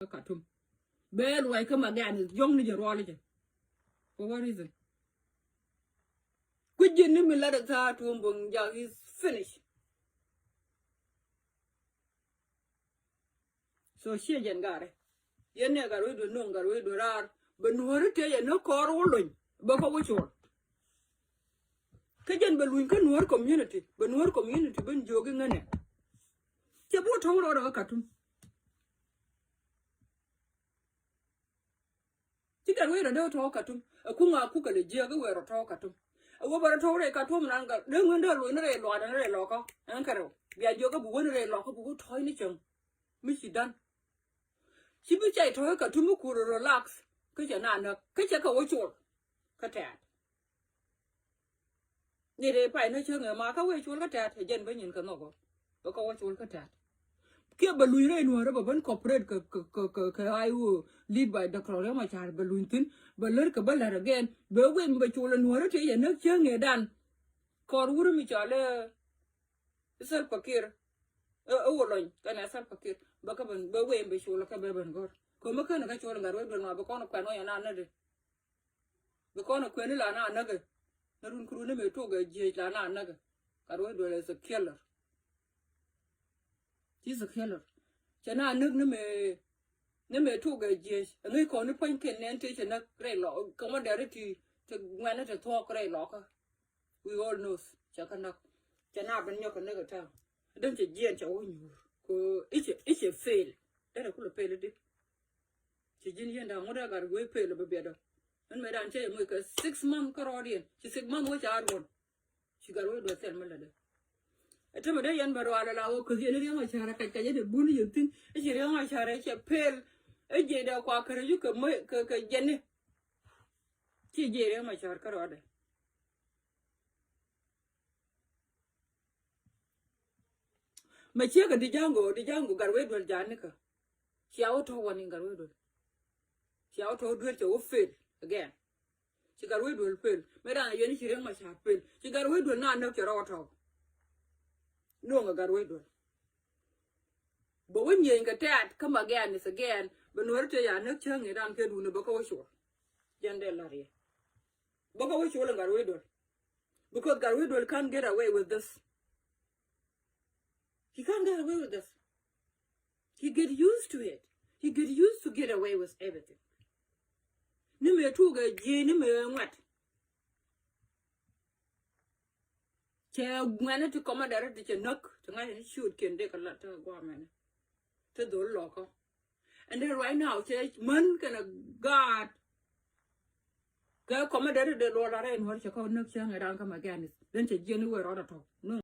Katum. Bell why come again is young Nigerology. For what reason? Could you name me let it out to Mbunga is finished. So she and Gary. You never read the Nunga read the rar, but no tell you no car rolling. But for which one? Kajan Balloon can work community, but no community been jogging on it. Chabot hold out of a cartoon. She can wear a dog talk at him. A kunga cook a jagger wear a talk at him. A woman told a cartoon and got no window, winner, a lot and a locker, and carol. Be a jogger, winner, a locker, who tiny chum. Missy done. She be say to her cartoon could relax. Kitchenana, Kitchaka, what you catat. Need a pine, a marker, which will attack a gen Benyon Canogo. Because what you will attack. Kia balloon and whatever one corporate I will lead by the Crolema child balloon, but lurk a baller again, but when but you'll and water and no young done. Call Wurmi Charle self pakir. Overloin, can I self pakir? Bakaban, but when be sure like a baby and god. Come a kind of catch all and got rid of Bacon of Canoy and another. Bacon of Quenilla and another. Narun Kuruname took a jade and another. Carway is a killer. He's a killer. Chana name took a jade, and we call the point can teach a grey law, commandarity to when at a talk grey locker. We all know Chakanak. Chana and Yok another town. Don't you judge your own you? It's a fail. That I could have paid it. She didn't know what I got away pay a better. And Madame Jay make a 6-month Carodian. She said, Mom, what's hard one? She got away with Selma. I told her, young Barwala, because you know my child, I can get a bully you think, and she don't my child, I pale, a jada quacker, you can make a jenny. She jada my child, Carod. My chica, the Django got away with Janica. She auto one in Garudo. She auto do it to fail again. She got away with fail. Madame, you she my child fail. She got away with not knock your auto. No, I got away with. But when you ain't got that, come again, it's again. But no, tell you, no chung it on Keduna Boko Shore. Jandelaria. Boko Shore and got away with. Because Garudo can't get away with this. He can't get away with this. He get used to it. He get used to get away with everything. Nimmer took a nimmer what? Chair wanted to come direct to knock to shoot can take a lot of woman to the locker. And then right now, church man can a guard. Go come direct the Lord and what you call no young and come again. Then she genuine or at all. No.